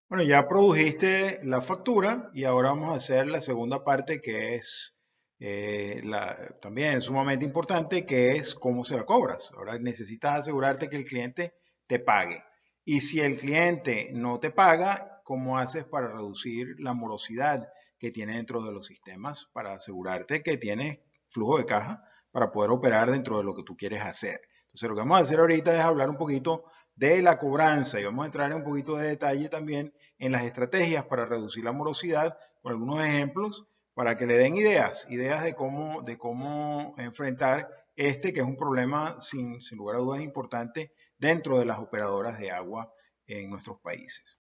Bueno, ya produjiste la factura y ahora vamos a hacer la segunda parte que es también sumamente importante, que es cómo se la cobras. Ahora necesitas asegurarte que el cliente te pague. Y si el cliente no te paga, ¿cómo haces para reducir la morosidad que tiene dentro de los sistemas para asegurarte que tienes flujo de caja para poder operar dentro de lo que tú quieres hacer? Entonces, lo que vamos a hacer ahorita es hablar un poquito de la cobranza y vamos a entrar en un poquito de detalle también en las estrategias para reducir la morosidad con algunos ejemplos para que le den ideas de cómo enfrentar este que es un problema sin lugar a dudas importante dentro de las operadoras de agua en nuestros países.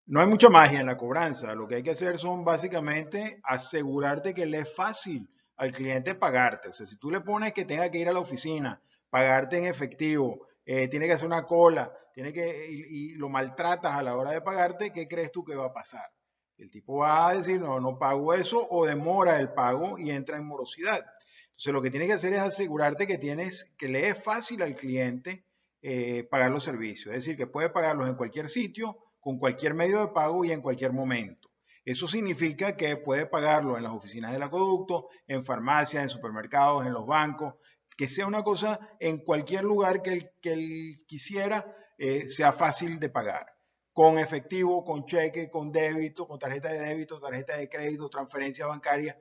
No hay mucha magia en la cobranza, lo que hay que hacer son básicamente asegurarte que le es fácil al cliente pagarte. O sea, si tú le pones que tenga que ir a la oficina, pagarte en efectivo, tiene que hacer una cola, y lo maltratas a la hora de pagarte, ¿qué crees tú que va a pasar? El tipo va a decir, no, no pago eso, o demora el pago y entra en morosidad. Entonces, lo que tienes que hacer es asegurarte que le es fácil al cliente pagar los servicios. Es decir, que puede pagarlos en cualquier sitio, con cualquier medio de pago y en cualquier momento. Eso significa que puede pagarlo en las oficinas del acueducto, en farmacias, en supermercados, en los bancos, que sea una cosa en cualquier lugar que él quisiera, sea fácil de pagar. Con efectivo, con cheque, con débito, con tarjeta de débito, tarjeta de crédito, transferencia bancaria,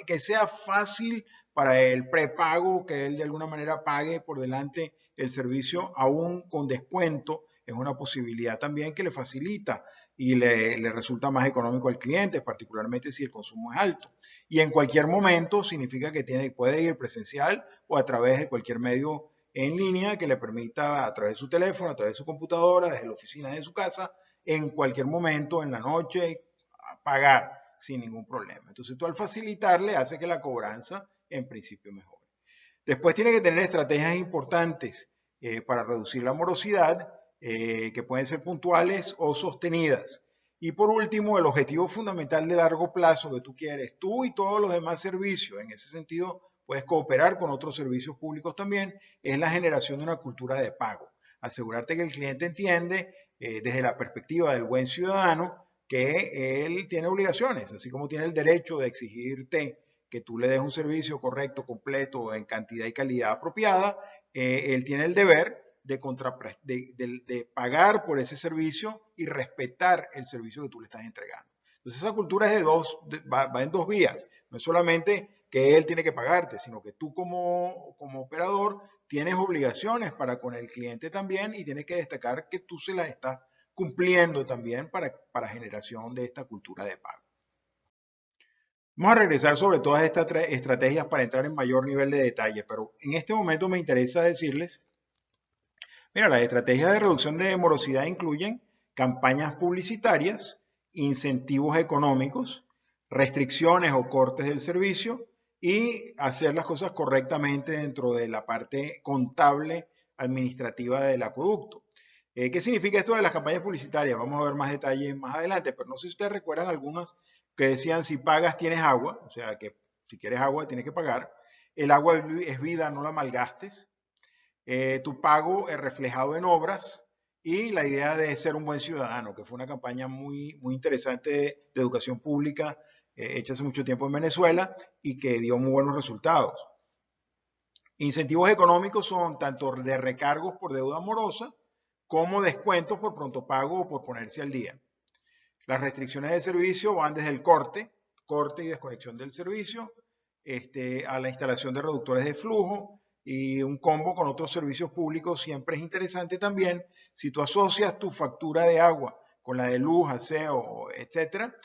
que sea fácil para el prepago, que él de alguna manera pague por delante el servicio, aún con descuento, es una posibilidad también que le facilita y le resulta más económico al cliente, particularmente si el consumo es alto. Y en cualquier momento significa que puede ir presencial o a través de cualquier medio en línea que le permita a través de su teléfono, a través de su computadora, desde la oficina de su casa, en cualquier momento, en la noche, pagar sin ningún problema. Entonces tú al facilitarle hace que la cobranza en principio mejore. Después tiene que tener estrategias importantes para reducir la morosidad, que pueden ser puntuales o sostenidas. Y por último, el objetivo fundamental de largo plazo que tú quieres, tú y todos los demás servicios, en ese sentido puedes cooperar con otros servicios públicos también, es la generación de una cultura de pago. Asegurarte que el cliente entiende desde la perspectiva del buen ciudadano que él tiene obligaciones, así como tiene el derecho de exigirte que tú le des un servicio correcto, completo, en cantidad y calidad apropiada, él tiene el deber de pagar por ese servicio y respetar el servicio que tú le estás entregando. Entonces esa cultura es va en dos vías. No es solamente que él tiene que pagarte, sino que tú como operador tienes obligaciones para con el cliente también y tienes que destacar que tú se las estás cumpliendo también para generación de esta cultura de pago. Vamos a regresar sobre todas estas estrategias para entrar en mayor nivel de detalle, pero en este momento me interesa decirles, mira, las estrategias de reducción de morosidad incluyen campañas publicitarias, incentivos económicos, restricciones o cortes del servicio y hacer las cosas correctamente dentro de la parte contable administrativa del acueducto. ¿Qué significa esto de las campañas publicitarias? Vamos a ver más detalles más adelante, pero no sé si ustedes recuerdan algunas que decían si pagas tienes agua, o sea que si quieres agua tienes que pagar. El agua es vida, no la malgastes. Tu pago es reflejado en obras y la idea de ser un buen ciudadano, que fue una campaña muy interesante de educación pública hecha hace mucho tiempo en Venezuela y que dio muy buenos resultados. Incentivos económicos son tanto de recargos por deuda morosa como descuentos por pronto pago o por ponerse al día. Las restricciones de servicio van desde el corte y desconexión del servicio, a la instalación de reductores de flujo y un combo con otros servicios públicos siempre es interesante también. Si tú asocias tu factura de agua con la de luz, aseo, etcétera,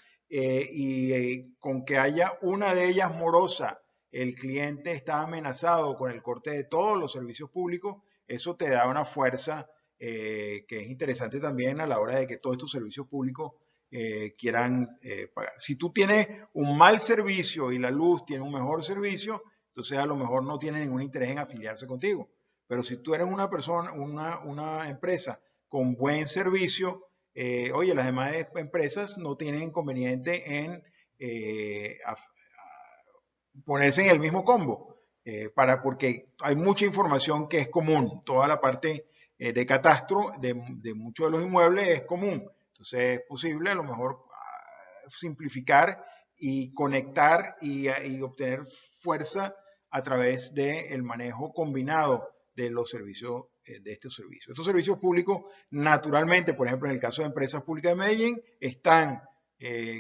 con que haya una de ellas morosa, el cliente está amenazado con el corte de todos los servicios públicos, eso te da una fuerza que es interesante también a la hora de que todos estos servicios públicos quieran pagar. Si tú tienes un mal servicio y la luz tiene un mejor servicio, entonces a lo mejor no tiene ningún interés en afiliarse contigo. Pero si tú eres una persona, una empresa con buen servicio, oye, las demás empresas no tienen inconveniente en ponerse en el mismo combo, porque hay mucha información que es común, toda la parte de catastro de muchos de los inmuebles es común. Entonces es posible a lo mejor simplificar y conectar y obtener fuerza a través del manejo combinado de los servicios, de estos servicios. Estos servicios públicos, naturalmente, por ejemplo, en el caso de Empresas Públicas de Medellín, están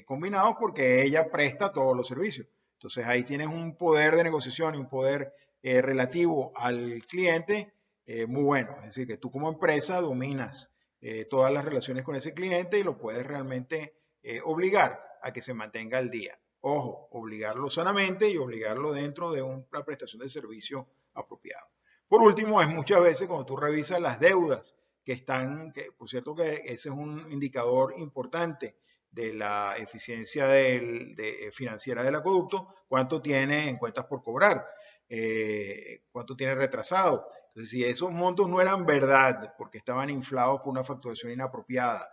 combinados porque ella presta todos los servicios. Entonces ahí tienes un poder de negociación y un poder relativo al cliente muy bueno. Es decir, que tú como empresa dominas todas las relaciones con ese cliente y lo puedes realmente obligar a que se mantenga al día. Ojo, obligarlo sanamente y obligarlo dentro de una prestación de servicio apropiado. Por último, es muchas veces cuando tú revisas las deudas que están, que por cierto que ese es un indicador importante de la eficiencia financiera del acueducto, cuánto tiene en cuentas por cobrar, cuánto tiene retrasado. Entonces, si esos montos no eran verdad porque estaban inflados por una facturación inapropiada,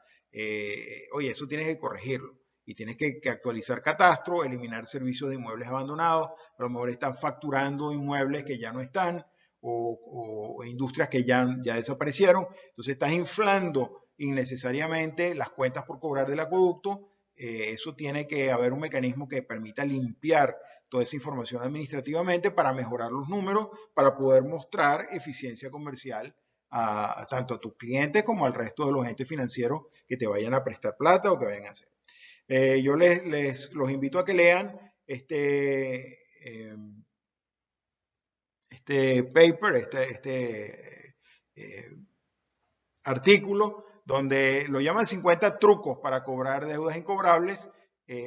oye, eso tienes que corregirlo y tienes que actualizar catastro, eliminar servicios de inmuebles abandonados, a lo mejor están facturando inmuebles que ya no están o industrias que ya desaparecieron, entonces estás inflando innecesariamente las cuentas por cobrar del acueducto, eso tiene que haber un mecanismo que permita limpiar toda esa información administrativamente para mejorar los números, para poder mostrar eficiencia comercial tanto a tus clientes como al resto de los entes financieros que te vayan a prestar plata o que vayan a hacer. Yo los invito a que lean este paper, artículo, donde lo llaman 50 trucos para cobrar deudas incobrables.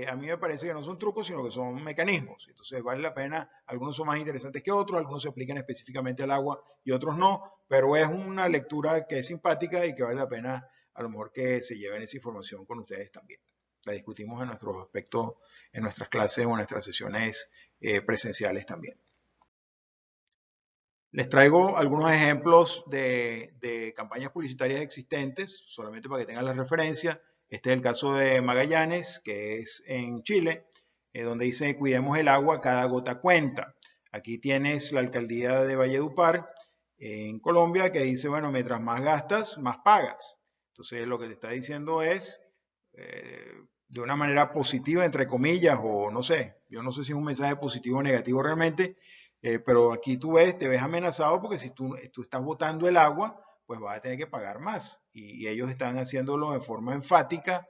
A mí me parece que no son trucos, sino que son mecanismos. Entonces vale la pena, algunos son más interesantes que otros, algunos se aplican específicamente al agua y otros no, pero es una lectura que es simpática y que vale la pena a lo mejor que se lleven esa información con ustedes también. La discutimos en nuestros aspectos, en nuestras clases o en nuestras sesiones presenciales también. Les traigo algunos ejemplos de campañas publicitarias existentes, solamente para que tengan la referencia. Este es el caso de Magallanes, que es en Chile, donde dice cuidemos el agua, cada gota cuenta. Aquí tienes la alcaldía de Valledupar, en Colombia, que dice, bueno, mientras más gastas, más pagas. Entonces lo que te está diciendo es, de una manera positiva, entre comillas, o no sé, yo no sé si es un mensaje positivo o negativo realmente, pero aquí tú ves, te ves amenazado porque si tú estás botando el agua, pues vas a tener que pagar más. Y ellos están haciéndolo de forma enfática,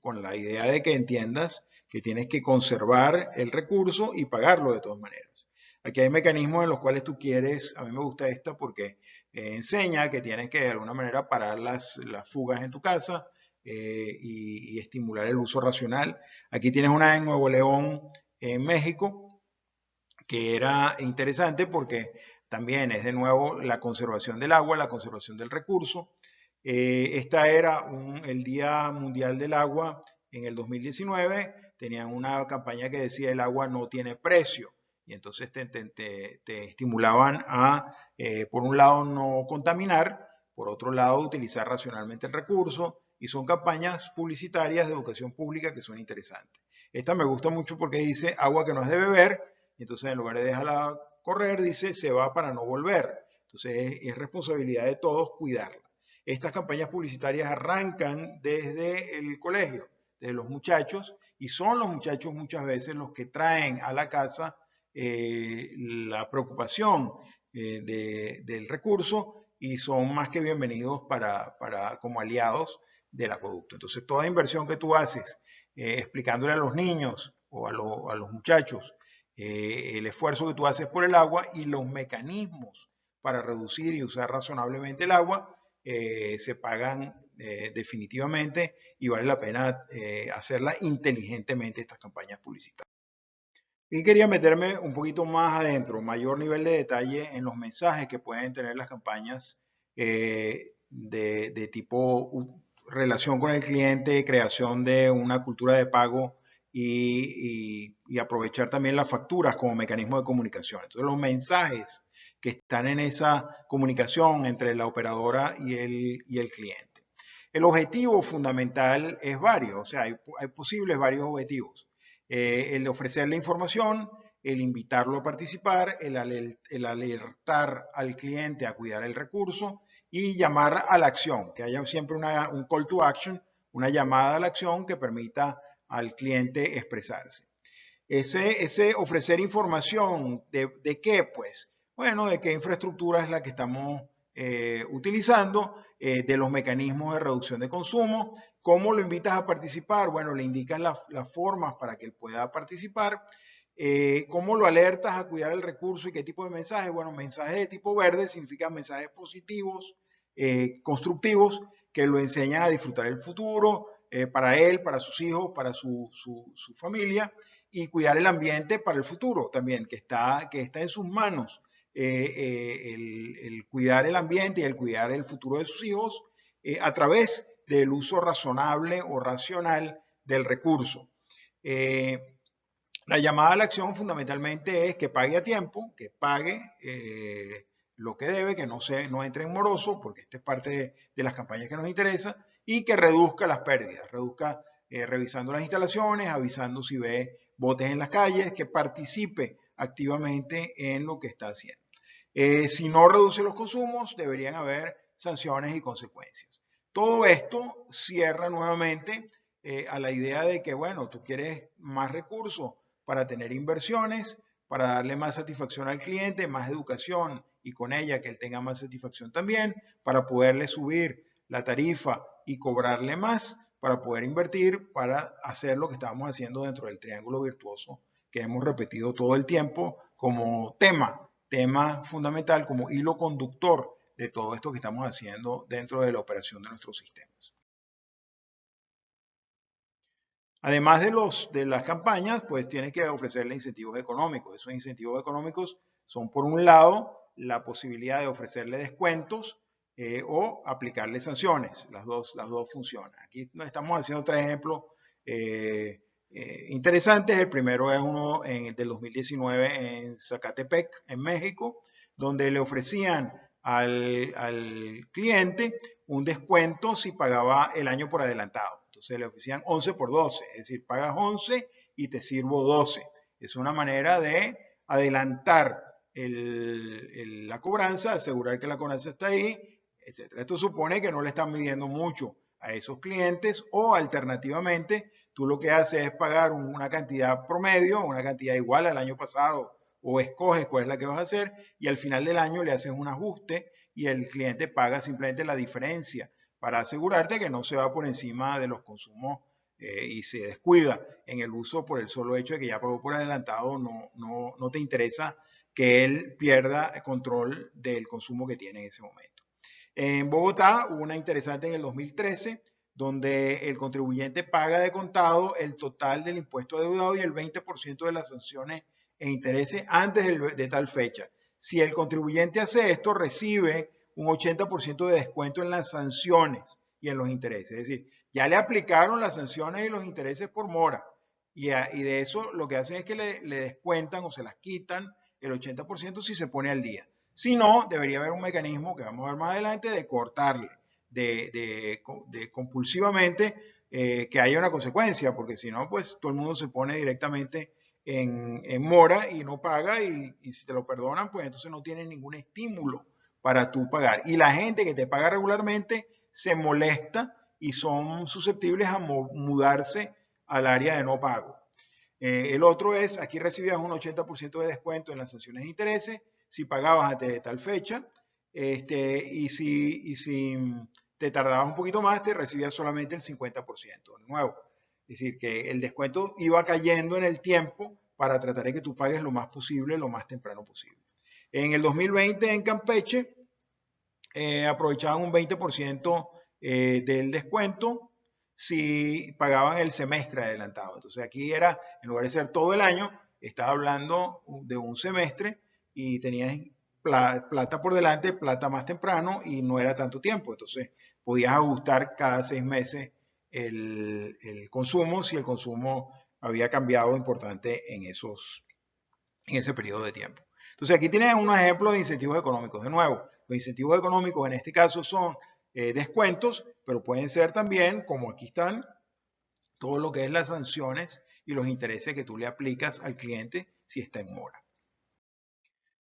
con la idea de que entiendas que tienes que conservar el recurso y pagarlo de todas maneras. Aquí hay mecanismos en los cuales tú quieres, a mí me gusta esta porque enseña que tienes que de alguna manera parar las fugas en tu casa y estimular el uso racional. Aquí tienes una en Nuevo León, en México, que era interesante porque también es de nuevo la conservación del agua, la conservación del recurso. Esta era el Día Mundial del Agua en el 2019, tenían una campaña que decía el agua no tiene precio y entonces te estimulaban a, por un lado, no contaminar, por otro lado, utilizar racionalmente el recurso y son campañas publicitarias de educación pública que son interesantes. Esta me gusta mucho porque dice agua que no es de beber, entonces en lugar de dejarla correr, dice se va para no volver. Entonces es responsabilidad de todos cuidarla. Estas campañas publicitarias arrancan desde el colegio, desde los muchachos, y son los muchachos muchas veces los que traen a la casa la preocupación del recurso y son más que bienvenidos como aliados del acueducto. Entonces toda inversión que tú haces explicándole a los niños o a los muchachos el esfuerzo que tú haces por el agua y los mecanismos para reducir y usar razonablemente el agua se pagan definitivamente y vale la pena hacerla inteligentemente estas campañas publicitarias. Y quería meterme un poquito más adentro, mayor nivel de detalle en los mensajes que pueden tener las campañas de tipo relación con el cliente, creación de una cultura de pago y aprovechar también las facturas como mecanismo de comunicación. Entonces los mensajes que están en esa comunicación entre la operadora y el cliente. El objetivo fundamental es varios, o sea, hay posibles varios objetivos. El ofrecerle información, el invitarlo a participar, el alertar al cliente a cuidar el recurso y llamar a la acción, que haya siempre un call to action, una llamada a la acción que permita al cliente expresarse. Ese ofrecer información de qué, pues, bueno, de qué infraestructura es la que estamos utilizando, de los mecanismos de reducción de consumo, cómo lo invitas a participar, bueno, le indicas las formas para que él pueda participar, cómo lo alertas a cuidar el recurso y qué tipo de mensajes, bueno, mensajes de tipo verde significan mensajes positivos, constructivos, que lo enseñan a disfrutar el futuro, para él, para sus hijos, para su familia, y cuidar el ambiente para el futuro también, que está en sus manos, el cuidar el ambiente y el cuidar el futuro de sus hijos a través del uso razonable o racional del recurso. La llamada a la acción fundamentalmente es que pague a tiempo, que pague lo que debe, que no entre en moroso, porque esta es parte de las campañas que nos interesa, y que reduzca las pérdidas, reduzca revisando las instalaciones, avisando si ve botes en las calles, que participe activamente en lo que está haciendo. Si no reduce los consumos, deberían haber sanciones y consecuencias. Todo esto cierra nuevamente a la idea de que, bueno, tú quieres más recursos para tener inversiones, para darle más satisfacción al cliente, más educación y con ella que él tenga más satisfacción también, para poderle subir la tarifa y cobrarle más, para poder invertir, para hacer lo que estamos haciendo dentro del triángulo virtuoso que hemos repetido todo el tiempo como tema fundamental, como hilo conductor de todo esto que estamos haciendo dentro de la operación de nuestros sistemas. Además de las campañas, pues tienes que ofrecerle incentivos económicos. Esos incentivos económicos son, por un lado, la posibilidad de ofrecerle descuentos o aplicarle sanciones. Las dos funcionan. Aquí estamos haciendo tres ejemplos interesantes. El primero es uno del 2019 en Zacatepec, en México, donde le ofrecían al cliente un descuento si pagaba el año por adelantado. Entonces le ofrecían 11 por 12, es decir, pagas 11 y te sirvo 12. Es una manera de adelantar la cobranza, asegurar que la cobranza está ahí, etc. Esto supone que no le están midiendo mucho a esos clientes o alternativamente tú lo que haces es pagar una cantidad promedio, una cantidad igual al año pasado o escoges cuál es la que vas a hacer y al final del año le haces un ajuste y el cliente paga simplemente la diferencia para asegurarte que no se va por encima de los consumos y se descuida en el uso por el solo hecho de que ya pagó por adelantado, no te interesa que él pierda el control del consumo que tiene en ese momento. En Bogotá hubo una interesante en el 2013, donde el contribuyente paga de contado el total del impuesto adeudado y el 20% de las sanciones e intereses antes de tal fecha. Si el contribuyente hace esto, recibe un 80% de descuento en las sanciones y en los intereses. Es decir, ya le aplicaron las sanciones y los intereses por mora. Y de eso lo que hacen es que le descuentan o se las quitan el 80% si se pone al día. Si no, debería haber un mecanismo que vamos a ver más adelante de cortarle, de compulsivamente que haya una consecuencia, porque si no, pues todo el mundo se pone directamente en mora y no paga y si te lo perdonan, pues entonces no tienes ningún estímulo para tú pagar. Y la gente que te paga regularmente se molesta y son susceptibles a mudarse al área de no pago. El otro es, aquí recibías un 80% de descuento en las sanciones de intereses si pagabas antes de tal fecha, y si te tardabas un poquito más, te recibías solamente el 50% de nuevo. Es decir, que el descuento iba cayendo en el tiempo para tratar de que tú pagues lo más posible, lo más temprano posible. En el 2020 en Campeche aprovechaban un 20% del descuento si pagaban el semestre adelantado. Entonces aquí era, en lugar de ser todo el año, estaba hablando de un semestre y tenías plata por delante, plata más temprano y no era tanto tiempo. Entonces podías ajustar cada 6 meses el consumo si el consumo había cambiado importante en ese periodo de tiempo. Entonces aquí tienes unos ejemplos de incentivos económicos. De nuevo, los incentivos económicos en este caso son descuentos, pero pueden ser también, como aquí están, todo lo que es las sanciones y los intereses que tú le aplicas al cliente si está en mora.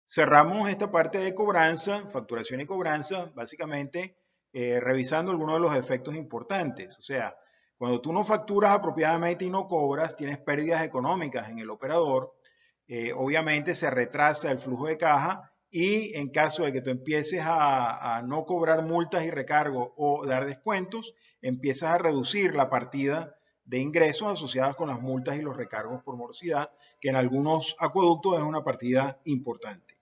Cerramos esta parte de cobranza, facturación y cobranza, básicamente revisando algunos de los efectos importantes. O sea, cuando tú no facturas apropiadamente y no cobras, tienes pérdidas económicas en el operador. Obviamente se retrasa el flujo de caja y en caso de que tú empieces a no cobrar multas y recargos o dar descuentos, empiezas a reducir la partida de ingresos asociadas con las multas y los recargos por morosidad, que en algunos acueductos es una partida importante.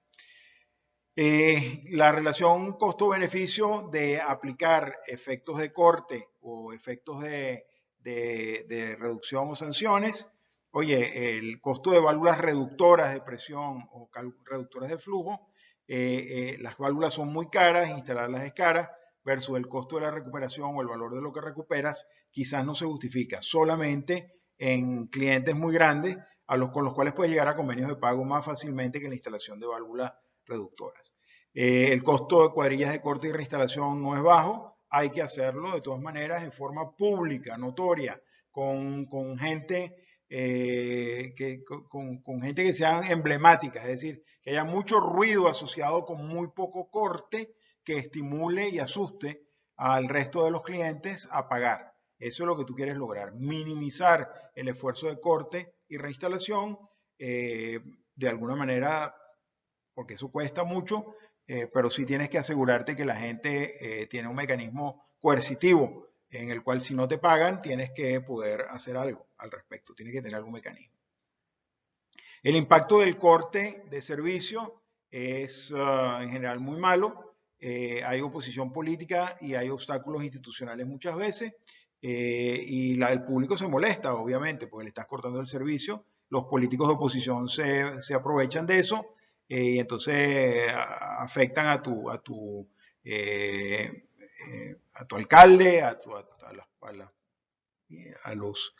La relación costo-beneficio de aplicar efectos de corte o efectos de reducción o sanciones. Oye, el costo de válvulas reductoras de presión o reductoras de flujo, las válvulas son muy caras, instalarlas es cara, versus el costo de la recuperación o el valor de lo que recuperas, quizás no se justifica solamente en clientes muy grandes con los cuales puedes llegar a convenios de pago más fácilmente que la instalación de válvulas reductoras. El costo de cuadrillas de corte y reinstalación no es bajo, hay que hacerlo de todas maneras en forma pública, notoria, con gente con gente que sean emblemáticas, es decir, que haya mucho ruido asociado con muy poco corte que estimule y asuste al resto de los clientes a pagar. Eso es lo que tú quieres lograr, minimizar el esfuerzo de corte y reinstalación de alguna manera, porque eso cuesta mucho, pero sí tienes que asegurarte que la gente tiene un mecanismo coercitivo en el cual si no te pagan tienes que poder hacer algo al respecto, tienes que tener algún mecanismo. El impacto del corte de servicio es en general muy malo, hay oposición política y hay obstáculos institucionales muchas veces, y el público se molesta, obviamente, porque le estás cortando el servicio. Los políticos de oposición se aprovechan de eso y entonces afectan a tu alcalde, a los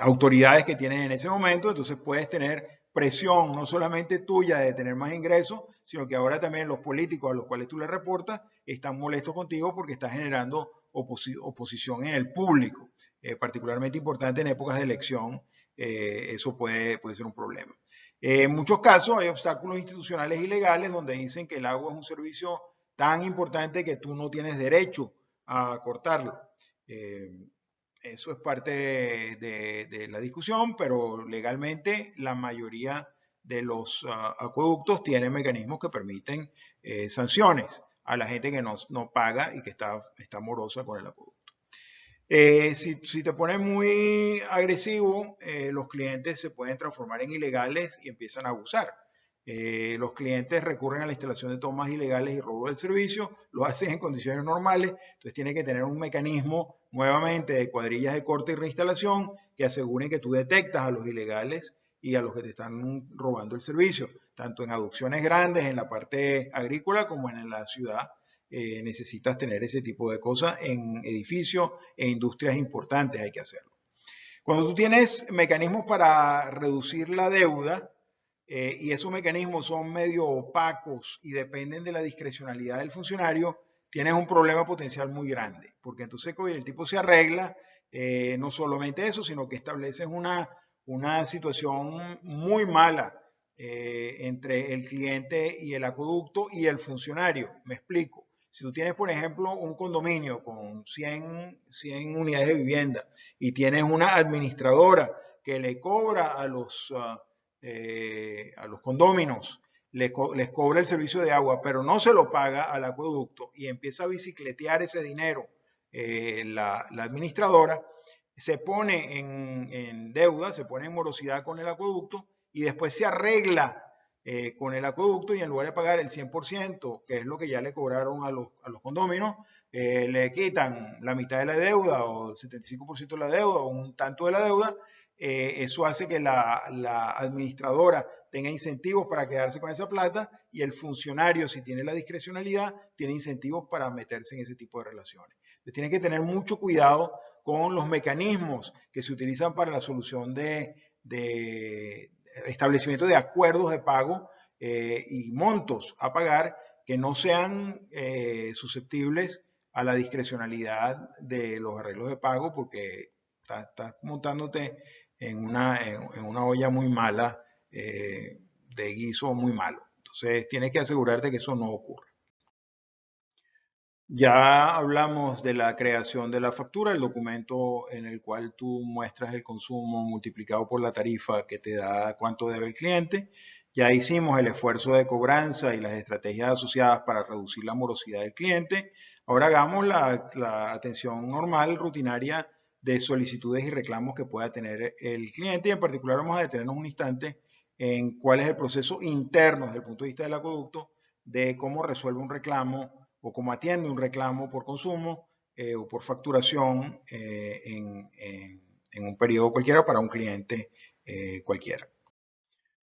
autoridades que tienen en ese momento. Entonces puedes tener presión no solamente tuya de tener más ingresos, sino que ahora también los políticos a los cuales tú le reportas están molestos contigo porque estás generando oposición en el público, particularmente importante en épocas de elección. Eso puede ser un problema. En muchos casos hay obstáculos institucionales y legales donde dicen que el agua es un servicio tan importante que tú no tienes derecho a cortarlo. Eso es parte de la discusión, pero legalmente la mayoría de los acueductos tienen mecanismos que permiten sanciones a la gente que no paga y que está morosa con el acueducto. Si te pones muy agresivo, los clientes se pueden transformar en ilegales y empiezan a abusar. Los clientes recurren a la instalación de tomas ilegales y robo del servicio, lo hacen en condiciones normales, entonces tiene que tener un mecanismo nuevamente de cuadrillas de corte y reinstalación que aseguren que tú detectas a los ilegales y a los que te están robando el servicio, tanto en aducciones grandes, en la parte agrícola, como en la ciudad. Necesitas tener ese tipo de cosas en edificios e industrias importantes, hay que hacerlo. Cuando tú tienes mecanismos para reducir la deuda, y esos mecanismos son medio opacos y dependen de la discrecionalidad del funcionario, tienes un problema potencial muy grande, porque entonces el tipo se arregla, no solamente eso, sino que estableces una situación muy mala entre el cliente y el acueducto y el funcionario. Me explico. Si tú tienes, por ejemplo, un condominio con 100 unidades de vivienda y tienes una administradora que le cobra a los condóminos, les cobra el servicio de agua, pero no se lo paga al acueducto y empieza a bicicletear ese dinero la administradora, se pone en deuda, se pone en morosidad con el acueducto y después se arregla con el acueducto y en lugar de pagar el 100%, que es lo que ya le cobraron a los condóminos, le quitan la mitad de la deuda o el 75% de la deuda o un tanto de la deuda. Eso hace que la administradora tenga incentivos para quedarse con esa plata y el funcionario, si tiene la discrecionalidad, tiene incentivos para meterse en ese tipo de relaciones. Entonces, tienen que tener mucho cuidado con los mecanismos que se utilizan para la solución de establecimiento de acuerdos de pago y montos a pagar que no sean susceptibles a la discrecionalidad de los arreglos de pago, porque estás montándote en una olla muy mala, de guiso muy malo. Entonces, tienes que asegurarte que eso no ocurra. Ya hablamos de la creación de la factura, el documento en el cual tú muestras el consumo multiplicado por la tarifa que te da cuánto debe el cliente. Ya hicimos el esfuerzo de cobranza y las estrategias asociadas para reducir la morosidad del cliente. Ahora hagamos la atención normal, rutinaria de solicitudes y reclamos que pueda tener el cliente. Y en particular vamos a detenernos un instante en cuál es el proceso interno desde el punto de vista del acueducto de cómo resuelve un reclamo o cómo atiende un reclamo por consumo o por facturación en un periodo cualquiera para un cliente cualquiera.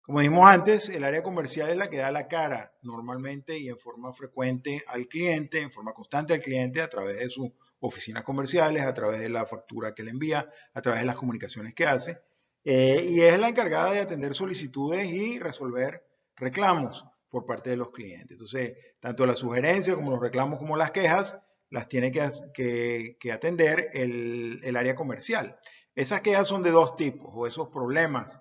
Como dijimos antes, el área comercial es la que da la cara normalmente y en forma frecuente al cliente, en forma constante al cliente a través de sus oficinas comerciales, a través de la factura que le envía, a través de las comunicaciones que hace. Y es la encargada de atender solicitudes y resolver reclamos por parte de los clientes. Entonces, tanto las sugerencias como los reclamos como las quejas las tiene que atender el área comercial. Esas quejas son de dos tipos, o esos problemas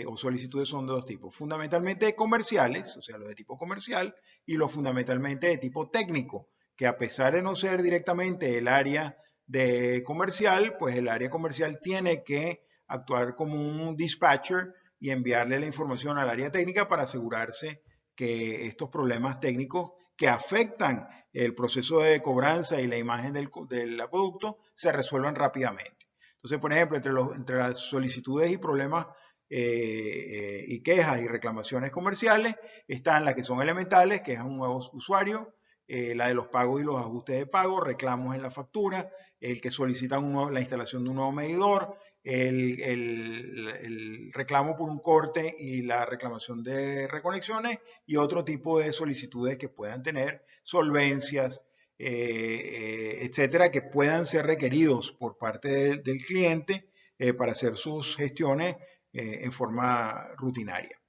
o solicitudes son de dos tipos, fundamentalmente comerciales, o sea, los de tipo comercial, y los fundamentalmente de tipo técnico, que a pesar de no ser directamente el área de comercial, pues el área comercial tiene que actuar como un dispatcher y enviarle la información al área técnica para asegurarse que estos problemas técnicos que afectan el proceso de cobranza y la imagen del acueducto se resuelvan rápidamente. Entonces, por ejemplo, entre las solicitudes y problemas y quejas y reclamaciones comerciales están las que son elementales, que es un nuevo usuario, la de los pagos y los ajustes de pago, reclamos en la factura, el que solicita la instalación de un nuevo medidor, el reclamo por un corte y la reclamación de reconexiones y otro tipo de solicitudes que puedan tener solvencias, etcétera, que puedan ser requeridos por parte del cliente para hacer sus gestiones en forma rutinaria.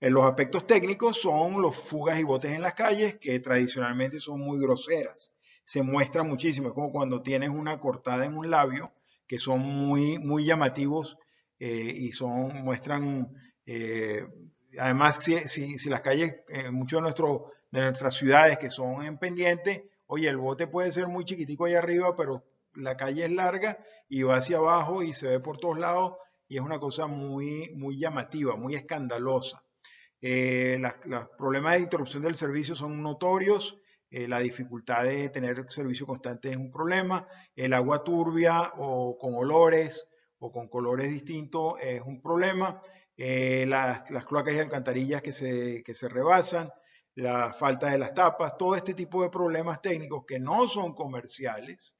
Los aspectos técnicos son los fugas y botes en las calles, que tradicionalmente son muy groseras. Se muestra muchísimo, es como cuando tienes una cortada en un labio, que son muy llamativos y muestran, además, si las calles, muchos de nuestras ciudades que son en pendiente, oye, el bote puede ser muy chiquitico allá arriba, pero la calle es larga y va hacia abajo y se ve por todos lados y es una cosa muy llamativa, muy escandalosa. Los problemas de interrupción del servicio son notorios, la dificultad de tener servicio constante es un problema, el agua turbia o con olores o con colores distintos es un problema, las cloacas y alcantarillas que se rebasan, la falta de las tapas, todo este tipo de problemas técnicos que no son comerciales,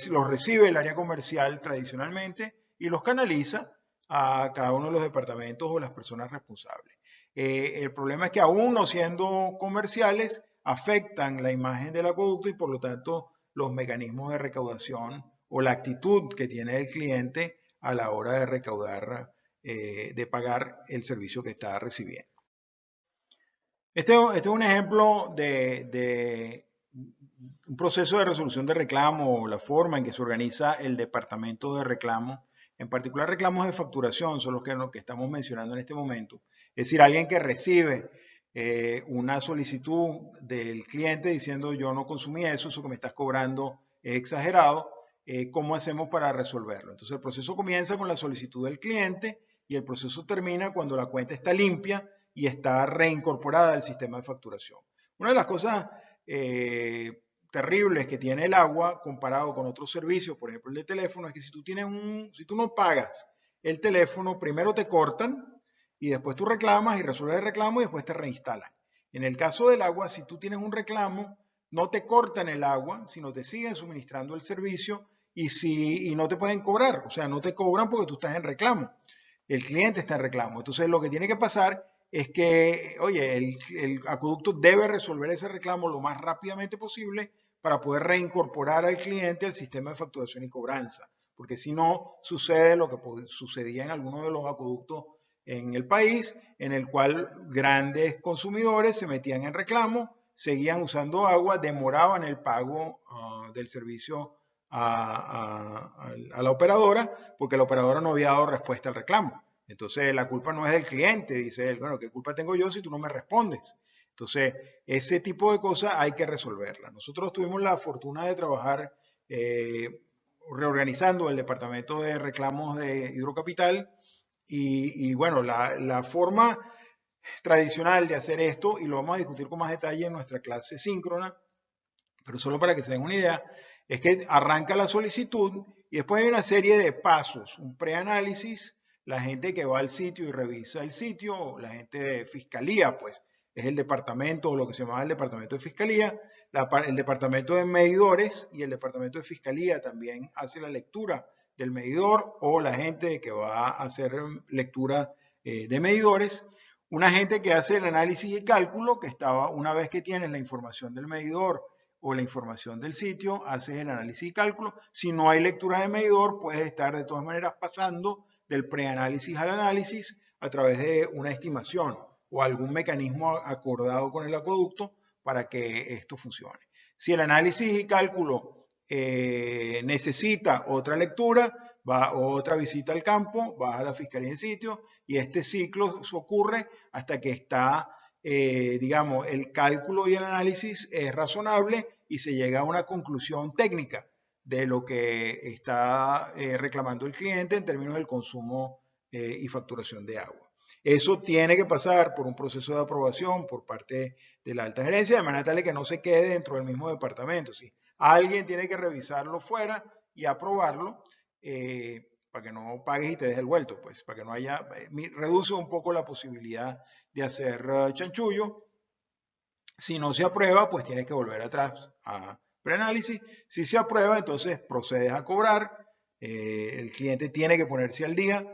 los recibe el área comercial tradicionalmente y los canaliza a cada uno de los departamentos o las personas responsables. El problema es que aún no siendo comerciales, afectan la imagen del acueducto y por lo tanto los mecanismos de recaudación o la actitud que tiene el cliente a la hora de recaudar, de pagar el servicio que está recibiendo. Este es un ejemplo de un proceso de resolución de reclamo o la forma en que se organiza el departamento de reclamo. En particular, reclamos de facturación son los que estamos mencionando en este momento. Es decir, alguien que recibe una solicitud del cliente diciendo yo no consumí eso que me estás cobrando es exagerado, ¿cómo hacemos para resolverlo? Entonces el proceso comienza con la solicitud del cliente y el proceso termina cuando la cuenta está limpia y está reincorporada al sistema de facturación. Una de las cosas terribles que tiene el agua comparado con otros servicios, por ejemplo el de teléfono, es que si tú no pagas el teléfono, primero te cortan y después tú reclamas y resuelves el reclamo y después te reinstalan. En el caso del agua, si tú tienes un reclamo, no te cortan el agua, sino te siguen suministrando el servicio y no te pueden cobrar, o sea, no te cobran porque tú estás en reclamo, el cliente está en reclamo. Entonces lo que tiene que pasar es que, oye, el acueducto debe resolver ese reclamo lo más rápidamente posible para poder reincorporar al cliente al sistema de facturación y cobranza. Porque si no, sucede lo que sucedía en algunos de los acueductos en el país, en el cual grandes consumidores se metían en reclamo, seguían usando agua, demoraban el pago del servicio a la operadora, porque la operadora no había dado respuesta al reclamo. Entonces la culpa no es del cliente, dice él, bueno, ¿qué culpa tengo yo si tú no me respondes? Entonces, ese tipo de cosas hay que resolverlas. Nosotros tuvimos la fortuna de trabajar reorganizando el departamento de reclamos de Hidrocapital y bueno, la forma tradicional de hacer esto, y lo vamos a discutir con más detalle en nuestra clase síncrona, pero solo para que se den una idea, es que arranca la solicitud y después hay una serie de pasos, un preanálisis, la gente que va al sitio y revisa el sitio, la gente de fiscalía, pues es el departamento o lo que se llama el departamento de fiscalía, el departamento de medidores y el departamento de fiscalía también hace la lectura del medidor o la gente que va a hacer lectura de medidores. Una gente que hace el análisis y cálculo, que estaba una vez que tienes la información del medidor o la información del sitio, haces el análisis y cálculo. Si no hay lectura de medidor, puedes estar de todas maneras pasando del preanálisis al análisis a través de una estimación o algún mecanismo acordado con el acueducto para que esto funcione. Si el análisis y cálculo necesita otra lectura, va otra visita al campo, vas a la fiscalía de sitio y este ciclo ocurre hasta que está digamos, el cálculo y el análisis es razonable y se llega a una conclusión técnica de lo que está reclamando el cliente en términos del consumo y facturación de agua. Eso tiene que pasar por un proceso de aprobación por parte de la alta gerencia, de manera tal que no se quede dentro del mismo departamento. ¿Sí? Alguien tiene que revisarlo fuera y aprobarlo para que no pagues y te des el vuelto, pues, para que no haya, reduce un poco la posibilidad de hacer chanchullo. Si no se aprueba, pues tienes que volver atrás a preanálisis. Si se aprueba, entonces procedes a cobrar. El cliente tiene que ponerse al día.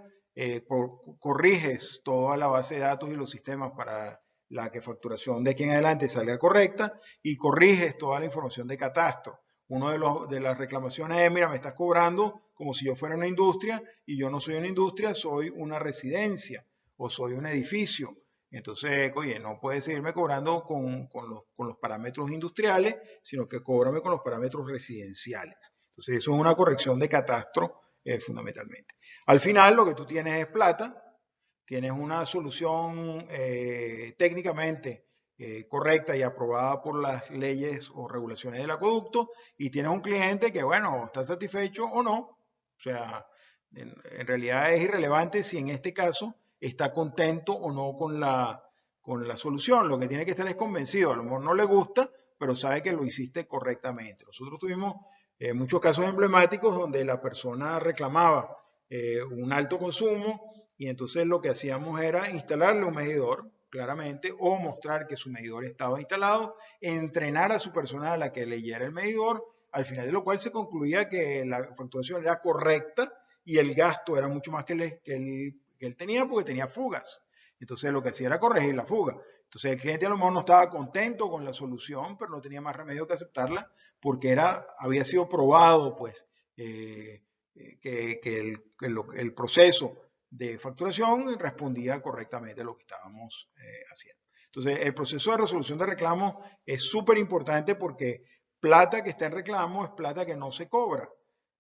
Corriges toda la base de datos y los sistemas para la que facturación de aquí en adelante salga correcta y corriges toda la información de catastro. Una de las reclamaciones es, mira, me estás cobrando como si yo fuera una industria y yo no soy una industria, soy una residencia o soy un edificio. Entonces, oye, no puedes seguirme cobrando con los parámetros industriales, sino que cóbrame con los parámetros residenciales. Entonces, eso es una corrección de catastro fundamentalmente. Al final, lo que tú tienes es plata, tienes una solución técnicamente correcta y aprobada por las leyes o regulaciones del acueducto y tienes un cliente que, bueno, está satisfecho o no. O sea, en realidad es irrelevante si en este caso está contento o no con la solución. Lo que tiene que estar es convencido. A lo mejor no le gusta, pero sabe que lo hiciste correctamente. Nosotros tuvimos muchos casos emblemáticos donde la persona reclamaba un alto consumo y entonces lo que hacíamos era instalarle un medidor, claramente, o mostrar que su medidor estaba instalado, entrenar a su personal a que leyera el medidor, al final de lo cual se concluía que la facturación era correcta y el gasto era mucho más que él tenía porque tenía fugas. Entonces lo que hacía era corregir la fuga. Entonces el cliente a lo mejor no estaba contento con la solución, pero no tenía más remedio que aceptarla porque había sido probado pues, que el proceso de facturación respondía correctamente a lo que estábamos haciendo. Entonces, el proceso de resolución de reclamos es súper importante porque plata que está en reclamo es plata que no se cobra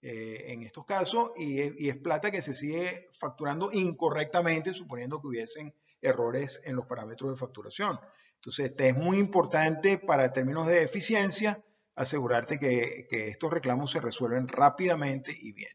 en estos casos y es plata que se sigue facturando incorrectamente, suponiendo que hubiesen errores en los parámetros de facturación. Entonces, es muy importante para términos de eficiencia asegurarte que estos reclamos se resuelven rápidamente y bien.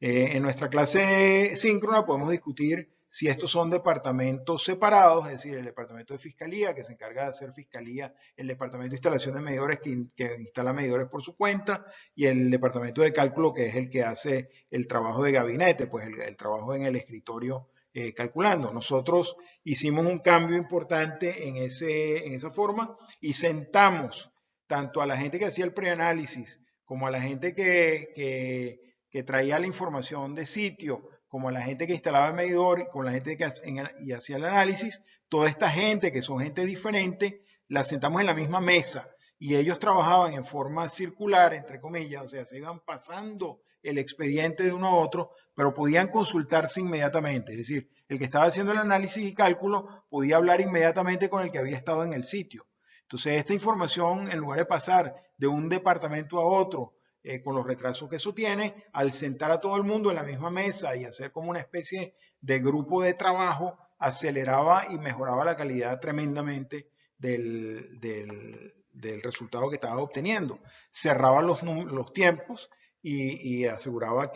En nuestra clase síncrona podemos discutir si estos son departamentos separados, es decir, el departamento de fiscalía que se encarga de hacer fiscalía, el departamento de instalación de medidores que instala medidores por su cuenta y el departamento de cálculo que es el que hace el trabajo de gabinete, pues el trabajo en el escritorio calculando. Nosotros hicimos un cambio importante en esa forma y sentamos tanto a la gente que hacía el preanálisis como a la gente que traía la información de sitio, como la gente que instalaba el medidor, con la gente que hacía el análisis, toda esta gente que son gente diferente, la sentamos en la misma mesa y ellos trabajaban en forma circular, entre comillas, o sea, se iban pasando el expediente de uno a otro, pero podían consultarse inmediatamente, es decir, el que estaba haciendo el análisis y cálculo podía hablar inmediatamente con el que había estado en el sitio. Entonces, esta información, en lugar de pasar de un departamento a otro, con los retrasos que eso tiene, al sentar a todo el mundo en la misma mesa y hacer como una especie de grupo de trabajo, aceleraba y mejoraba la calidad tremendamente del resultado que estaba obteniendo. Cerraba los tiempos y aseguraba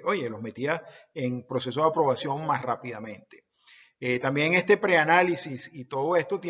oye, los metía en proceso de aprobación más rápidamente. También este preanálisis y todo esto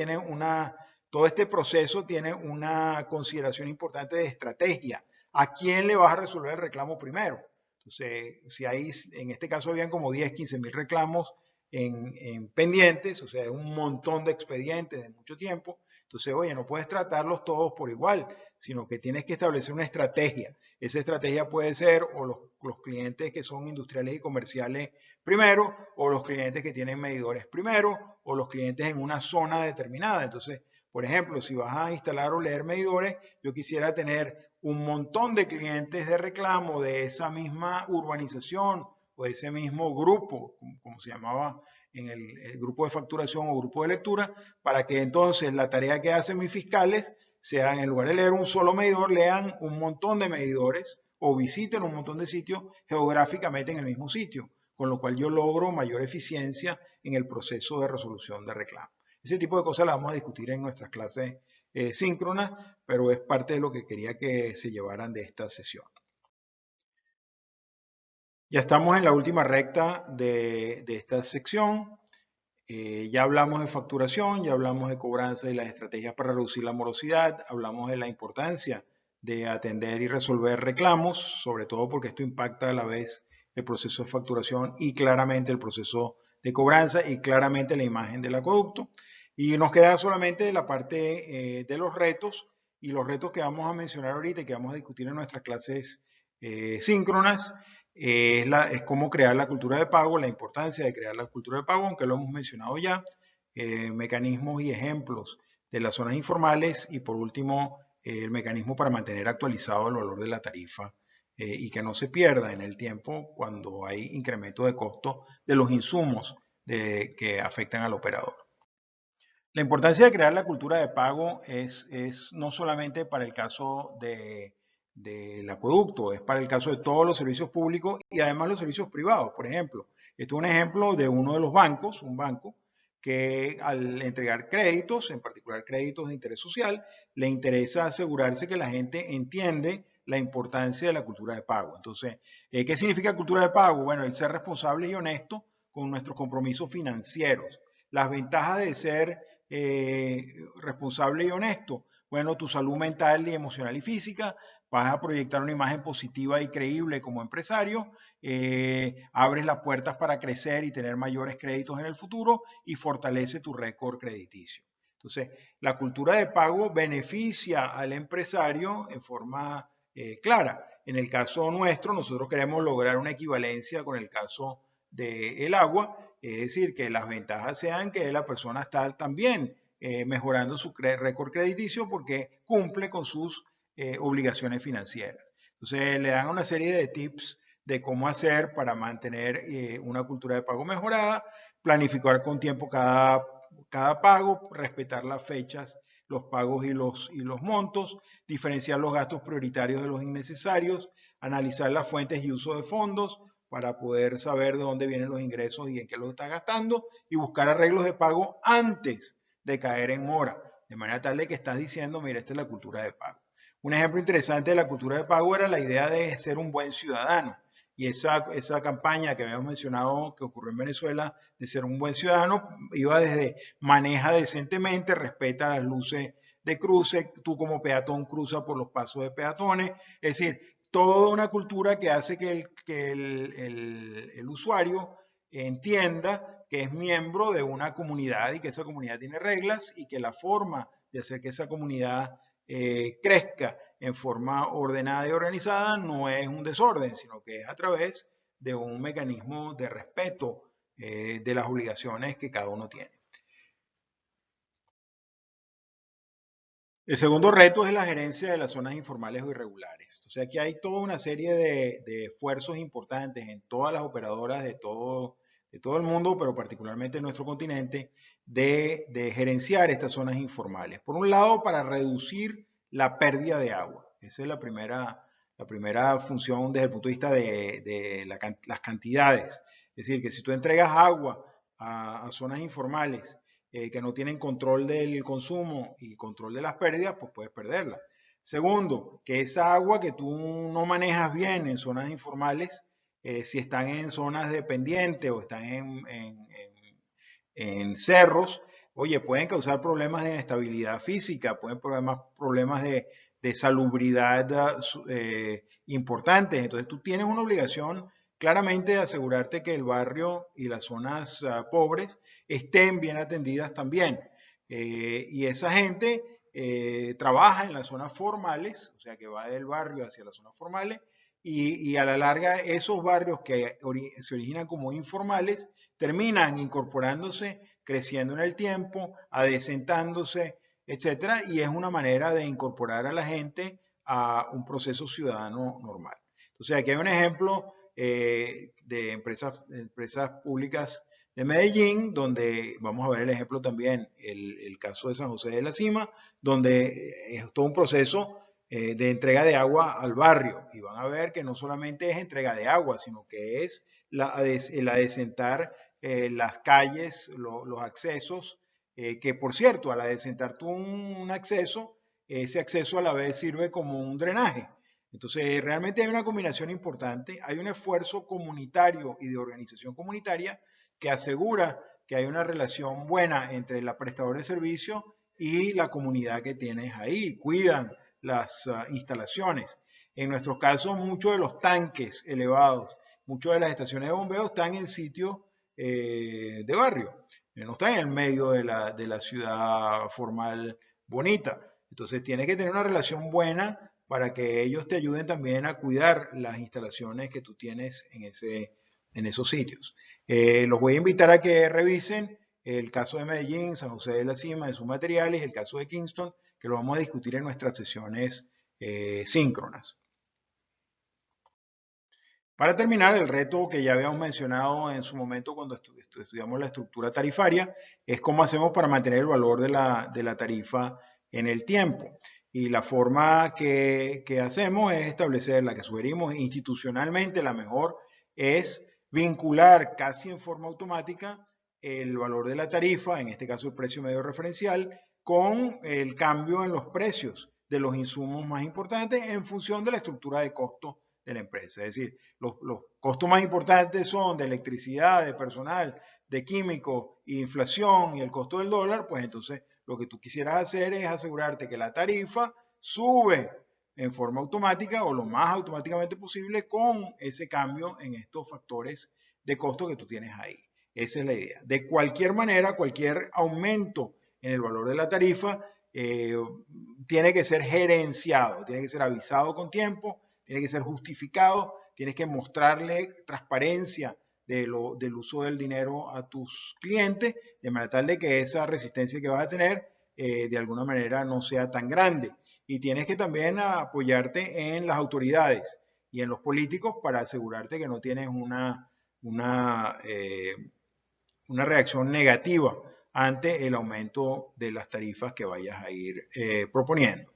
todo este proceso tiene una consideración importante de estrategia. ¿A quién le vas a resolver el reclamo primero? Entonces, si hay, en este caso habían como 10, 15 mil reclamos en pendientes, o sea, un montón de expedientes de mucho tiempo. Entonces, oye, no puedes tratarlos todos por igual, sino que tienes que establecer una estrategia. Esa estrategia puede ser o los clientes que son industriales y comerciales primero, o los clientes que tienen medidores primero, o los clientes en una zona determinada. Entonces, por ejemplo, si vas a instalar o leer medidores, yo quisiera tener un montón de clientes de reclamo de esa misma urbanización o de ese mismo grupo, como se llamaba en el grupo de facturación o grupo de lectura, para que entonces la tarea que hacen mis fiscales sea, en lugar de leer un solo medidor, lean un montón de medidores o visiten un montón de sitios geográficamente en el mismo sitio, con lo cual yo logro mayor eficiencia en el proceso de resolución de reclamo. Ese tipo de cosas las vamos a discutir en nuestras clases síncronas, pero es parte de lo que quería que se llevaran de esta sesión. Ya estamos en la última recta de esta sección. Ya hablamos de facturación, ya hablamos de cobranza y las estrategias para reducir la morosidad, hablamos de la importancia de atender y resolver reclamos, sobre todo porque esto impacta a la vez el proceso de facturación y claramente el proceso de cobranza y claramente la imagen del acueducto. Y nos queda solamente la parte de los retos, y los retos que vamos a mencionar ahorita y que vamos a discutir en nuestras clases síncronas es cómo crear la cultura de pago, la importancia de crear la cultura de pago, aunque lo hemos mencionado ya, mecanismos y ejemplos de las zonas informales y por último el mecanismo para mantener actualizado el valor de la tarifa y que no se pierda en el tiempo cuando hay incremento de costo de los insumos que afectan al operador. La importancia de crear la cultura de pago es no solamente para el caso del acueducto, es para el caso de todos los servicios públicos y además los servicios privados. Por ejemplo, esto es un ejemplo de uno de los bancos, un banco que al entregar créditos, en particular créditos de interés social, le interesa asegurarse que la gente entiende la importancia de la cultura de pago. Entonces, ¿qué significa cultura de pago? Bueno, el ser responsable y honesto con nuestros compromisos financieros. Las ventajas de ser responsable y honesto. Bueno, tu salud mental y emocional y física, vas a proyectar una imagen positiva y creíble como empresario, abres las puertas para crecer y tener mayores créditos en el futuro y fortalece tu récord crediticio. Entonces, la cultura de pago beneficia al empresario en forma clara. En el caso nuestro, nosotros queremos lograr una equivalencia con el caso del agua, es decir, que las ventajas sean que la persona está también mejorando su récord crediticio porque cumple con sus obligaciones financieras. Entonces le dan una serie de tips de cómo hacer para mantener una cultura de pago mejorada, planificar con tiempo cada pago, respetar las fechas, los pagos y los montos, diferenciar los gastos prioritarios de los innecesarios, analizar las fuentes y uso de fondos, para poder saber de dónde vienen los ingresos y en qué los está gastando y buscar arreglos de pago antes de caer en mora, de manera tal de que estás diciendo, mira, esta es la cultura de pago. Un ejemplo interesante de la cultura de pago era la idea de ser un buen ciudadano. Y esa campaña que habíamos mencionado que ocurrió en Venezuela de ser un buen ciudadano iba desde maneja decentemente, respeta las luces de cruce, tú como peatón cruza por los pasos de peatones, es decir, toda una cultura que hace que el usuario entienda que es miembro de una comunidad y que esa comunidad tiene reglas y que la forma de hacer que esa comunidad crezca en forma ordenada y organizada no es un desorden, sino que es a través de un mecanismo de respeto de las obligaciones que cada uno tiene. El segundo reto es la gerencia de las zonas informales o irregulares. O sea, aquí hay toda una serie de esfuerzos importantes en todas las operadoras de todo el mundo, pero particularmente en nuestro continente, de gerenciar estas zonas informales. Por un lado, para reducir la pérdida de agua. Esa es la primera función desde el punto de vista de las cantidades. Es decir, que si tú entregas agua a zonas informales que no tienen control del consumo y control de las pérdidas, pues puedes perderla. Segundo, que esa agua que tú no manejas bien en zonas informales, si están en zonas dependientes o están en cerros, oye, pueden causar problemas de inestabilidad física, pueden problemas de salubridad importantes. Entonces tú tienes una obligación claramente de asegurarte que el barrio y las zonas pobres estén bien atendidas también. Y esa gente trabaja en las zonas formales, o sea que va del barrio hacia las zonas formales, y a la larga esos barrios que se originan como informales terminan incorporándose, creciendo en el tiempo, adecentándose, etcétera, y es una manera de incorporar a la gente a un proceso ciudadano normal. Entonces, aquí hay un ejemplo de empresas públicas de Medellín, donde vamos a ver el ejemplo también, el caso de San José de la Cima, donde es todo un proceso de entrega de agua al barrio. Y van a ver que no solamente es entrega de agua, sino que es el adecentar las calles, los accesos, que por cierto, al adecentar tú un acceso, ese acceso a la vez sirve como un drenaje. Entonces, realmente hay una combinación importante, hay un esfuerzo comunitario y de organización comunitaria que asegura que hay una relación buena entre la prestadora de servicio y la comunidad que tienes ahí, cuidan las instalaciones. En nuestro caso, muchos de los tanques elevados, muchas de las estaciones de bombeo están en sitios de barrio, no están en el medio de la ciudad formal bonita. Entonces tienes que tener una relación buena para que ellos te ayuden también a cuidar las instalaciones que tú tienes en esos sitios. Los voy a invitar a que revisen el caso de Medellín, San José de la Cima, de sus materiales, el caso de Kingston, que lo vamos a discutir en nuestras sesiones síncronas. Para terminar, el reto que ya habíamos mencionado en su momento cuando estudiamos la estructura tarifaria es cómo hacemos para mantener el valor de la tarifa en el tiempo. Y la forma que hacemos es establecer, la que sugerimos institucionalmente, la mejor, es vincular casi en forma automática el valor de la tarifa, en este caso el precio medio referencial, con el cambio en los precios de los insumos más importantes en función de la estructura de costo de la empresa. Es decir, los costos más importantes son de electricidad, de personal, de químicos, inflación y el costo del dólar, pues entonces lo que tú quisieras hacer es asegurarte que la tarifa sube en forma automática o lo más automáticamente posible con ese cambio en estos factores de costo que tú tienes ahí. Esa es la idea. De cualquier manera, cualquier aumento en el valor de la tarifa tiene que ser gerenciado, tiene que ser avisado con tiempo, tiene que ser justificado, tienes que mostrarle transparencia del uso del dinero a tus clientes, de manera tal de que esa resistencia que vas a tener de alguna manera no sea tan grande. Y tienes que también apoyarte en las autoridades y en los políticos para asegurarte que no tienes una reacción negativa ante el aumento de las tarifas que vayas a ir proponiendo.